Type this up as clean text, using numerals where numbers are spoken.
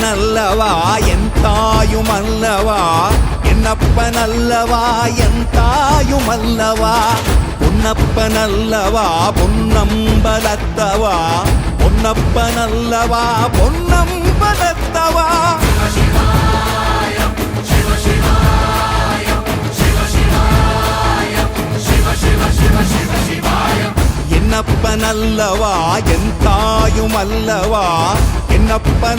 என்னப்பனல்லவா என் தாயுமல்லவா என்னப்பனல்லவா என் தாயுமல்லவா பொன்னப்பனல்லவா பொன்னம்பலத்தவா பொன்னப்பனல்லவா பொன்னம்பலத்தவா என்னப்பனல்லவா என் தாயுமல்லவா என்னப்பன